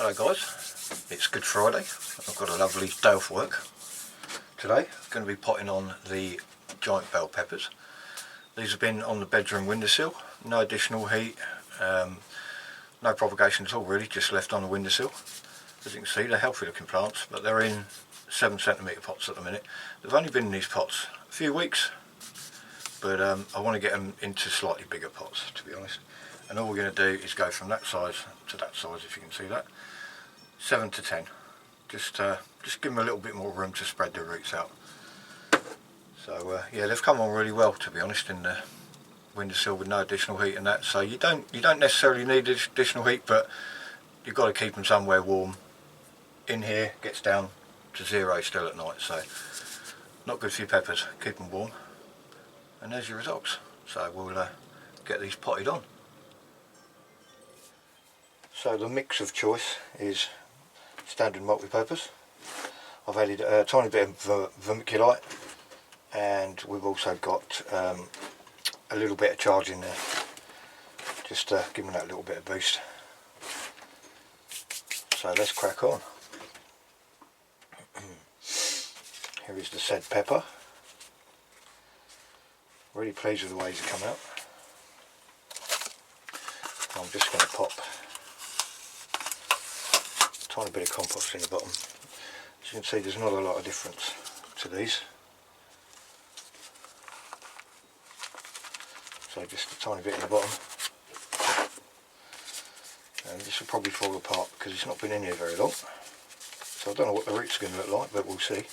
Hello guys, it's Good Friday. I've got a lovely day off work today. I'm going to be potting on the giant bell peppers. These have been on the bedroom windowsill, no additional heat, no propagation at all really, just left on the windowsill. As you can see, they're healthy looking plants, but they're in 7cm pots at the minute. They've only been in these pots a few weeks, but I want to get them into slightly bigger pots, to be honest. And all we're going to do is go from that size to that size, if you can see that. 7 to 10. Just give them a little bit more room to spread their roots out. So yeah, they've come on really well, to be honest, in the windowsill with no additional heat and that. So you don't necessarily need additional heat, but you've got to keep them somewhere warm. In here gets down to 0 still at night, so not good for your peppers. Keep them warm, and there's your results. So we'll get these potted on. So the mix of choice is standard multi-purpose. I've added a tiny bit of vermiculite, and we've also got a little bit of charge in there, just giving that a little bit of boost. So let's crack on. Here is the said pepper. Really pleased with the way it's come out. I'm just going to pop a tiny bit of compost in the bottom. As you can see, there's not a lot of difference to these. So just a tiny bit in the bottom. And this will probably fall apart because it's not been in here very long. So I don't know what the roots are going to look like, but we'll see.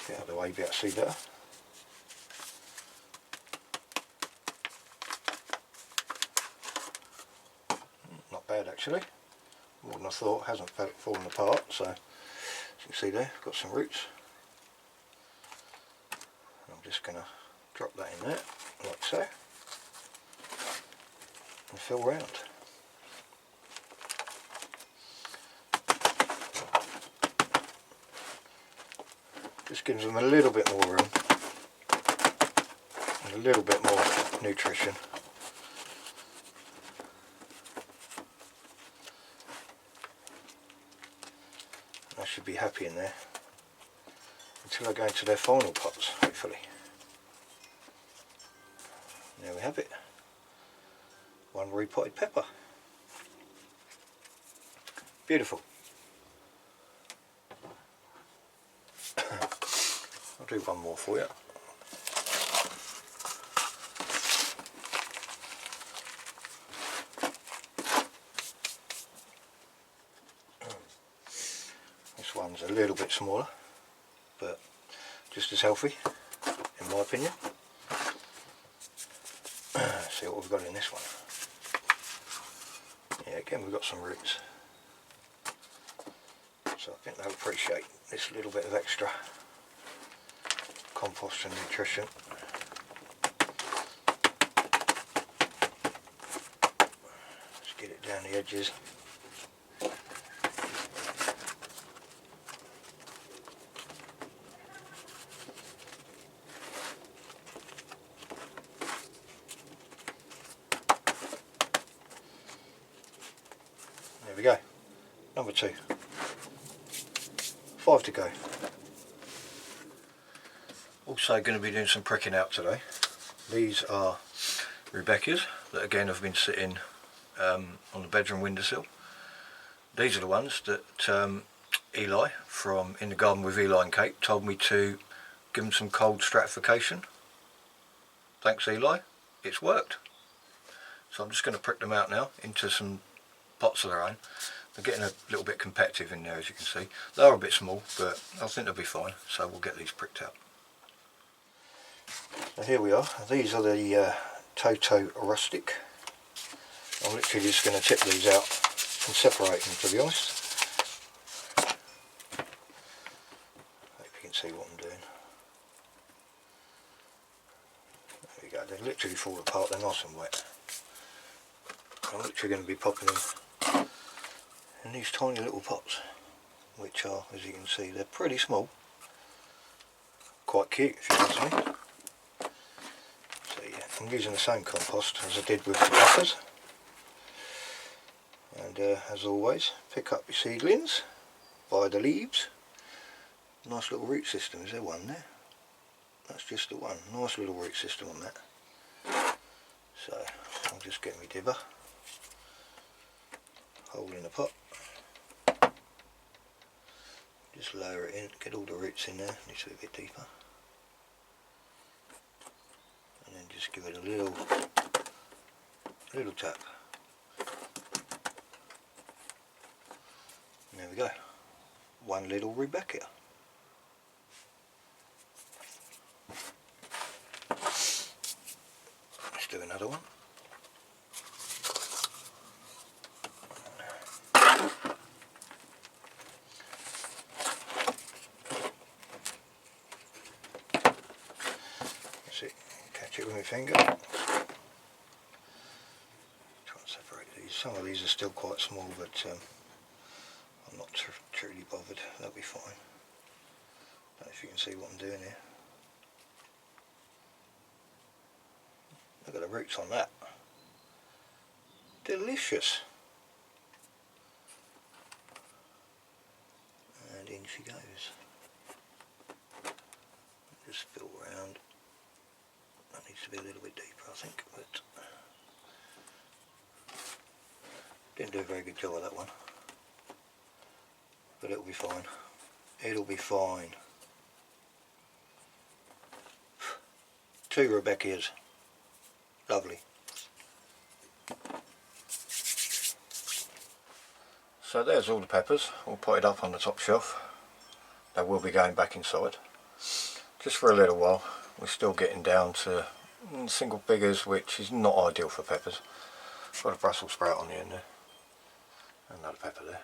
Get out of the way, be able to see better. Not bad actually. More than I thought. Hasn't fallen apart. So as you can see there, got some roots. I'm just going to drop that in there, like so, and fill round. Just gives them a little bit more room and a little bit more nutrition. I should be happy in there until I go into their final pots, hopefully. There we have it. One repotted pepper. Beautiful. I'll do one more for you. This one's a little bit smaller, but just as healthy, in my opinion. Let's see what we've got in this one. Yeah, again we've got some roots. So I think they'll appreciate this little bit of extra compost and nutrition. Let's get it down the edges. There we go. Number 2. 5 to go. Also going to be doing some pricking out today. These are Rebecca's that again have been sitting on the bedroom windowsill. These are the ones that Eli from In the Garden with Eli and Kate told me to give them some cold stratification. Thanks Eli, it's worked. So I'm just going to prick them out now into some pots of their own. They're getting a little bit competitive in there, as you can see. They are a bit small, but I think they'll be fine, so we'll get these pricked out. So here we are. These are the Toto Rustic. I'm literally just going to tip these out and separate them, to be honest. Hope you can see what I'm doing. There we go. They literally fall apart. They're nice and wet. I'm literally going to be popping them in these tiny little pots, which are, as you can see, they're pretty small. Quite cute, if you ask me. So yeah, I'm using the same compost as I did with the peppers. And And as always, pick up your seedlings by the leaves. Nice little root system, is there one there? That's just the one, nice little root system on that. So I'll just get my dibber, hole in the pot, just lower it in, get all the roots in there, needs to be a bit deeper. And then just give it a little tap. And there we go, one little root back here. Let's do another one. That's it, catch it with my finger. Try and separate these. Some of these are still quite small, but I'm not truly bothered, that'll be fine. Don't know if you can see what I'm doing here. Look at the roots on that. Delicious. And in she goes. Just fill round. That needs to be a little bit deeper, I think, but didn't do a very good job of that one. But it'll be fine. It'll be fine. 2 Rebecca's. Lovely. So there's all the peppers, all potted up on the top shelf. They will be going back inside. Just for a little while. We're still getting down to single figures, which is not ideal for peppers. Got a Brussels sprout on the end there. Another pepper there.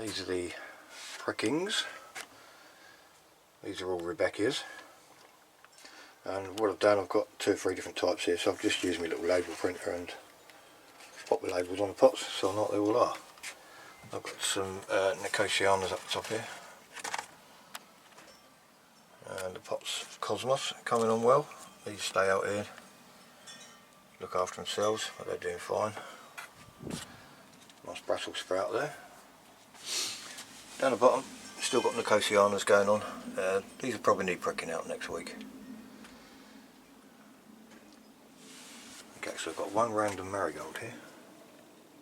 These are the prickings. These are all Rebecca's. And what I've done, I've got 2 or 3 different types here, so I've just used my little label printer and pop the labels on the pots so I know what they all are. I've got some Nicotianas up the top here. And the pots Cosmos coming on well. These stay out here, look after themselves, but they're doing fine. Nice Brussels sprout there. Down the bottom, still got Nicotianas going on. These will probably need pricking out next week. Okay, so I've got one random marigold here.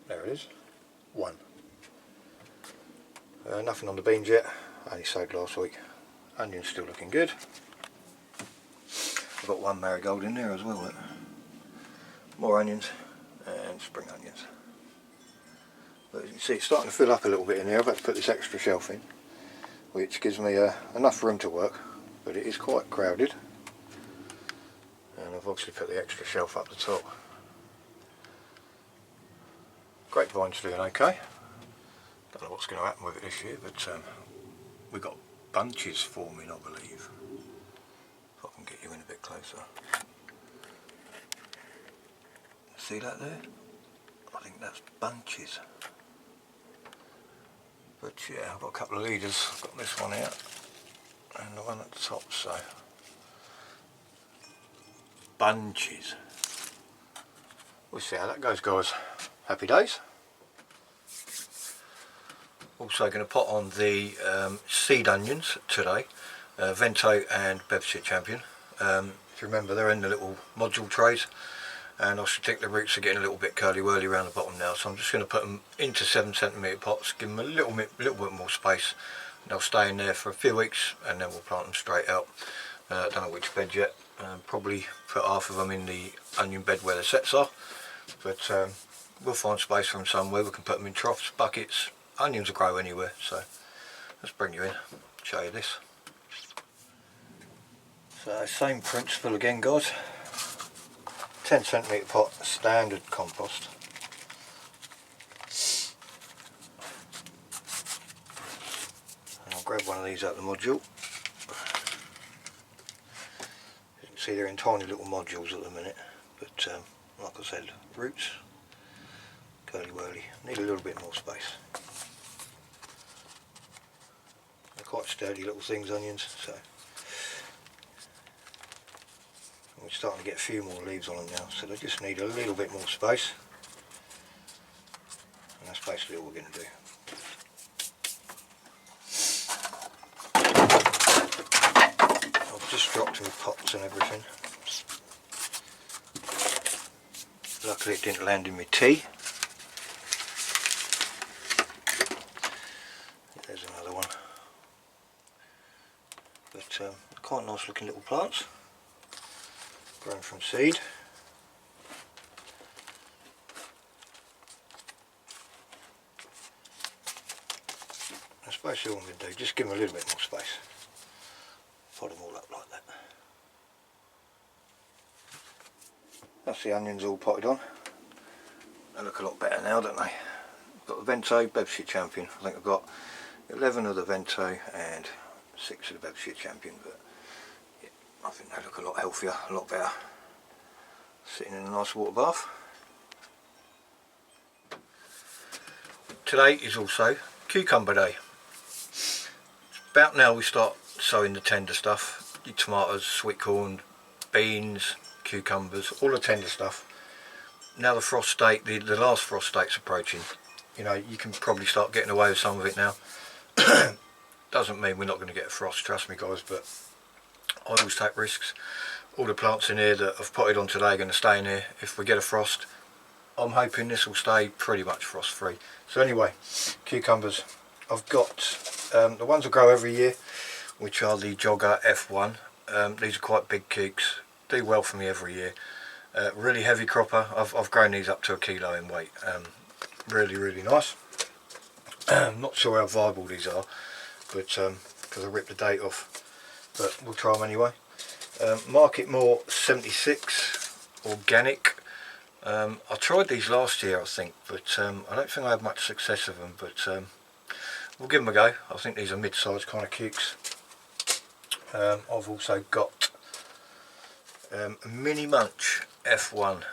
There it is. One. Nothing on the beans yet. Only sowed last week. Onions still looking good. I've got one marigold in there as well. Look. More onions and spring onions. But as you can see, it's starting to fill up a little bit in here. I've had to put this extra shelf in, which gives me enough room to work, but it is quite crowded. And I've obviously put the extra shelf up the top. Grapevine's doing okay. Don't know what's going to happen with it this year, but we've got bunches forming, I believe. If I can get you in a bit closer. See that there? I think that's bunches. But yeah, I've got a couple of leaders. I've got this one here and the one at the top, so bunches. We'll see how that goes, guys. Happy days. Also going to pot on the seed onions today, Vento and Bedfordshire Champion. If you remember, they're in the little module trays, and I should think the roots are getting a little bit curly-whirly around the bottom now, so I'm just going to put them into 7cm pots, give them a little bit more space, and they'll stay in there for a few weeks, and then we'll plant them straight out. Don't know which bed yet. Probably put half of them in the onion bed where the sets are, but we'll find space for them somewhere. We can put them in troughs, buckets. Onions will grow anywhere, so let's bring you in, show you this. So same principle again, guys. 10cm pot, standard compost. And I'll grab one of these out of the module. You can see they're in tiny little modules at the minute, but like I said, roots, curly-whirly, need a little bit more space. They're quite sturdy little things, onions, so we're starting to get a few more leaves on them now, so they just need a little bit more space. That's basically all we're going to do. I've just dropped my pots and everything. Luckily it didn't land in my tea. There's another one. But quite nice looking little plants, grown from seed. That's basically all I'm going to do, just give them a little bit more space. Pot them all up like that. That's the onions all potted on. They look a lot better now, don't they? I've got the Vento Bedfordshire Champion. I think I've got 11 of the Vento and 6 of the Bedfordshire Champion, but yeah, I think they look a lot healthier, a lot better. Sitting in a nice water bath. Today is also cucumber day. About now we start sowing the tender stuff, your tomatoes, sweet corn, beans, cucumbers, all the tender stuff. Now the frost date, the last frost date's approaching. You know, you can probably start getting away with some of it now. Doesn't mean we're not going to get a frost, trust me guys, but I always take risks. All the plants in here that I've potted on today are going to stay in here. If we get a frost, I'm hoping this will stay pretty much frost free. So anyway, cucumbers. I've got the ones that grow every year, which are the Jogger F1. These are quite big cukes, do well for me every year. Really heavy cropper. I've grown these up to 1 kilo in weight. Really nice. Not sure how viable these are, but because I ripped the date off, but we'll try them anyway. Market More 76 organic. I tried these last year I think, but I don't think I had much success with them, but we'll give them a go. I think these are mid-sized kind of cukes. I've also got Mini Munch F1.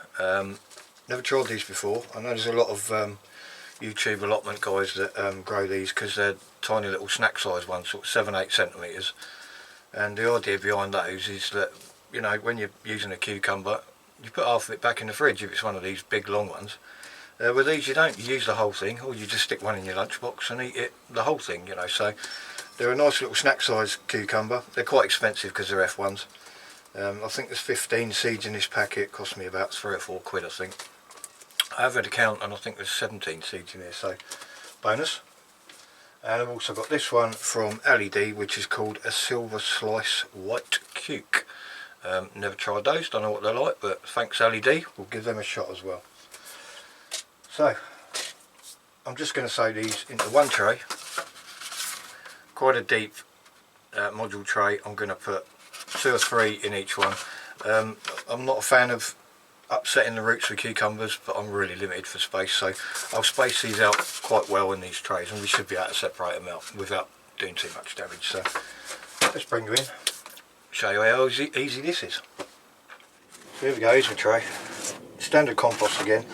Never tried these before. I know there's a lot of YouTube allotment guys that grow these because they're tiny little snack size ones, sort of 7-8 centimetres. And the idea behind those is that, you know, when you're using a cucumber, you put half of it back in the fridge if it's one of these big long ones. With these you don't, you use the whole thing, or you just stick one in your lunchbox and eat it, the whole thing, you know. So they're a nice little snack size cucumber. They're quite expensive because they're F1s. I think there's 15 seeds in this packet. It cost me about 3 or 4 quid I think. I have had a count and I think there's 17 seeds in here, so bonus. And I've also got this one from LED, which is called a Silver Slice White Cuke. Never tried those, don't know what they're like, but thanks LED, we'll give them a shot as well. So I'm just going to sow these into one tray, quite a deep module tray. I'm going to put 2 or 3 in each one. I'm not a fan of upsetting the roots with cucumbers, but I'm really limited for space, so I'll space these out quite well in these trays, and we should be able to separate them out without doing too much damage. So let's bring you in, show you how easy this is. So here we go, here's my tray. Standard compost again.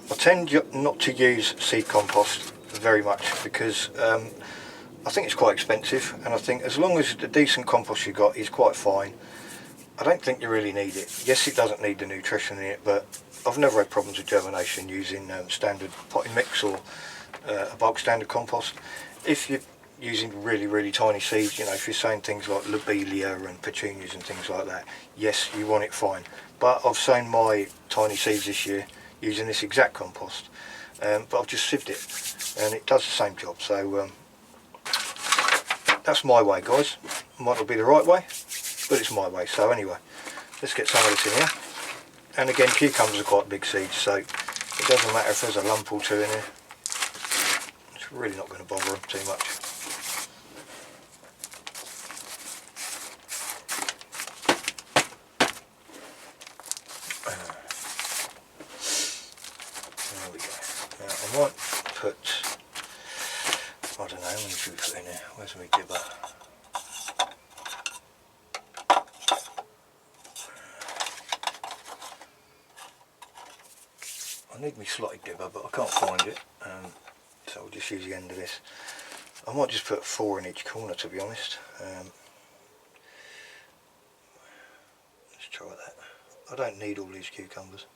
I tend not to use seed compost very much because I think it's quite expensive, and I think as long as the decent compost you got is quite fine, I don't think you really need it. Yes, it doesn't need the nutrition in it, but I've never had problems with germination using standard potting mix or a bulk standard compost. If you're using really tiny seeds, you know, if you're sowing things like lobelia and petunias and things like that, yes, you want it fine. But I've sown my tiny seeds this year using this exact compost, but I've just sieved it and it does the same job. So that's my way, guys. Might not be the right way, but it's my way. So anyway, let's get some of this in here. And again, cucumbers are quite big seeds, so it doesn't matter if there's a lump or 2 in here. It's really not going to bother them too much. There we go. Now I might put, I don't know, how many should we put in here? Where's my dibber? I need my slotted dibber, but I can't find it, so I'll just use the end of this. I might just put 4 in each corner, to be honest. Let's try that. I don't need all these cucumbers.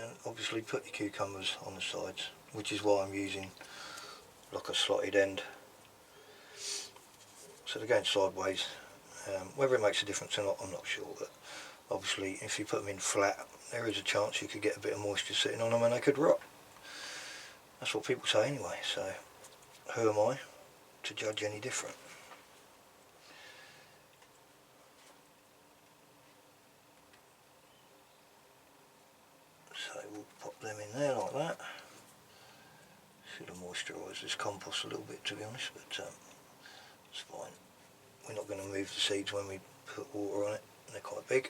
and obviously put your cucumbers on the sides, which is why I'm using like a slotted end, so they're going sideways. Whether it makes a difference or not, I'm not sure, but obviously if you put them in flat, there is a chance you could get a bit of moisture sitting on them and they could rot. That's what people say anyway, so who am I to judge any different? So we'll pop them in there like that. Should have moisturised this compost a little bit, to be honest, but it's fine. We're not going to move the seeds when we put water on it, they're quite big.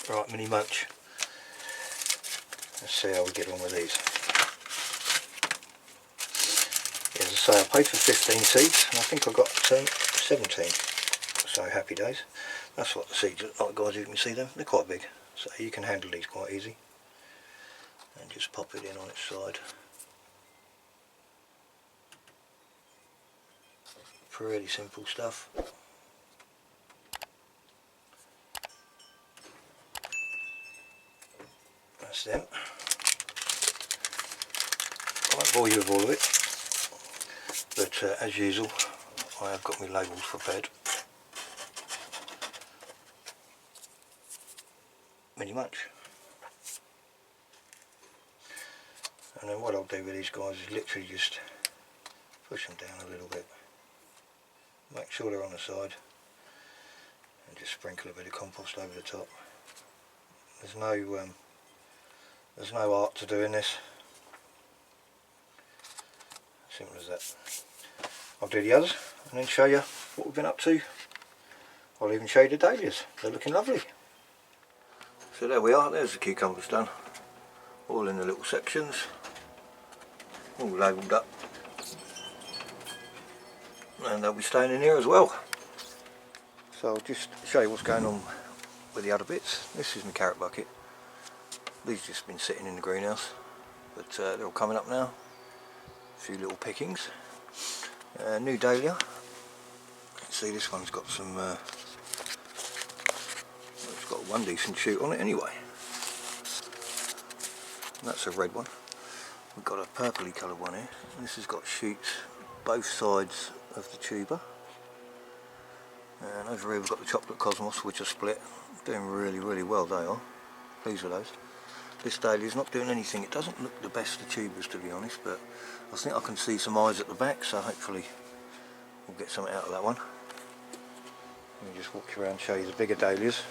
Right, mini munch. Let's see how we get on with these. As I say, I paid for 15 seeds and I think I got 17, so happy days. That's what the seeds look like, guys. You can see them, they're quite big, so you can handle these quite easy. And just pop it in on its side. Pretty simple stuff. That's them. I won't bore you with all of it, but as usual I have got my labels prepared. Mini munch. And then what I'll do with these guys is literally just push them down a little bit, make sure they're on the side, and just sprinkle a bit of compost over the top. There's no art to doing this, simple as that. I'll do the others and then show you what we've been up to. I'll even show you the dahlias, they're looking lovely. So there we are, there's the cucumbers done, all in the little sections, all labelled up, and they'll be staying in here as well. So I'll just show you what's going on with the other bits. This is my carrot bucket. These just been sitting in the greenhouse, but they're all coming up now. A few little pickings. New dahlia. See, this one's got some. It's got one decent shoot on it anyway. And that's a red one. We've got a purpley coloured one here. This has got shoots both sides of the tuber. And over here we've got the chocolate cosmos, which are split. Doing really well, they are. Pleased with those. This dahlia is not doing anything. It doesn't look the best of tubers, to be honest, but I think I can see some eyes at the back, so hopefully we'll get something out of that one. Let me just walk you around and show you the bigger dahlias.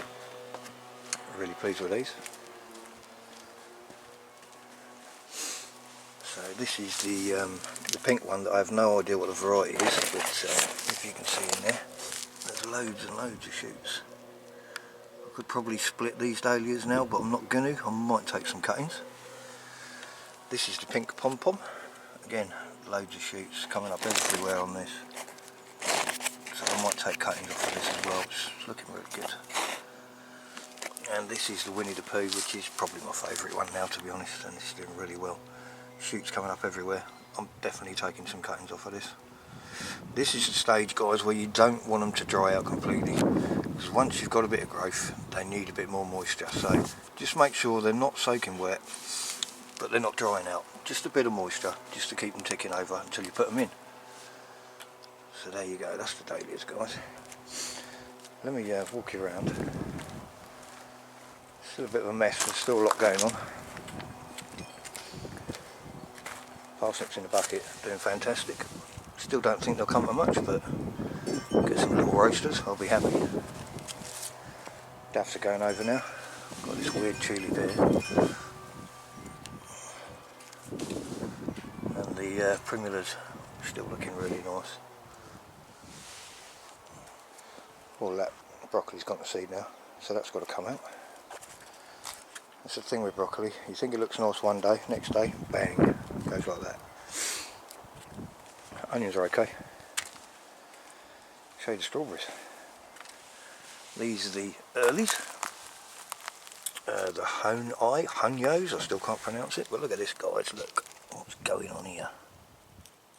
Really pleased with these. So this is the pink one that I have no idea what the variety is, but if you can see in there, there's loads and loads of shoots. I could probably split these dahlias now, but I'm not going to. I might take some cuttings. This is the pink pom-pom. Again, loads of shoots coming up everywhere on this. So I might take cuttings off of this as well. It's looking really good. And this is the Winnie the Pooh, which is probably my favourite one now, to be honest, and it's doing really well. Shoots coming up everywhere. I'm definitely taking some cuttings off of this. This is the stage, guys, where you don't want them to dry out completely, because once you've got a bit of growth, they need a bit more moisture. So just make sure they're not soaking wet, but they're not drying out. Just a bit of moisture, just to keep them ticking over until you put them in. So there you go, that's the dahlias, guys. Let me walk you around. Still a bit of a mess, there's still a lot going on. Parsnips in the bucket, doing fantastic. Still don't think they'll come to much, but get some little roasters, I'll be happy. Daffs are going over now. Got this weird chili there. And the primulas still looking really nice. All that broccoli's gone to seed now, so that's got to come out. That's the thing with broccoli, you think it looks nice one day, next day, bang, goes like that. Onions are okay. Show you the strawberries. These are the earlies. The Hunyos, I still can't pronounce it, but look at this, guys, look what's going on here.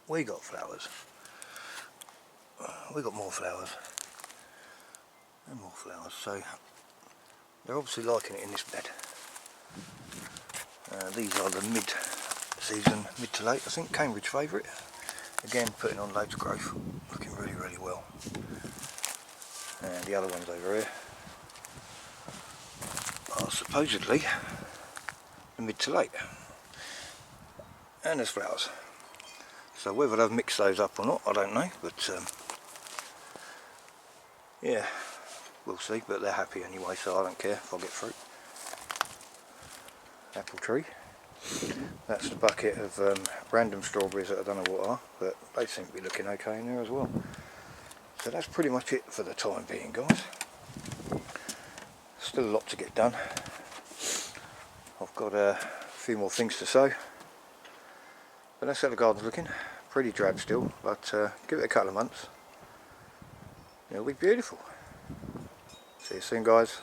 We got flowers. We got more flowers. And more flowers, so they're obviously liking it in this bed. These are the mid-season, mid to late, I think, Cambridge favourite. Again, putting on loads of growth, looking really, really well. And the other ones over here are supposedly the mid to late. And there's flowers. So whether they've mixed those up or not, I don't know, but yeah, we'll see. But they're happy anyway, so I don't care if I get fruit. Apple tree. That's the bucket of random strawberries that I don't know what are, but they seem to be looking okay in there as well. So that's pretty much it for the time being, guys. Still a lot to get done. I've got a few more things to sow, but that's how the garden's looking. Pretty drab still, but give it a couple of months, it'll be beautiful. See you soon, guys.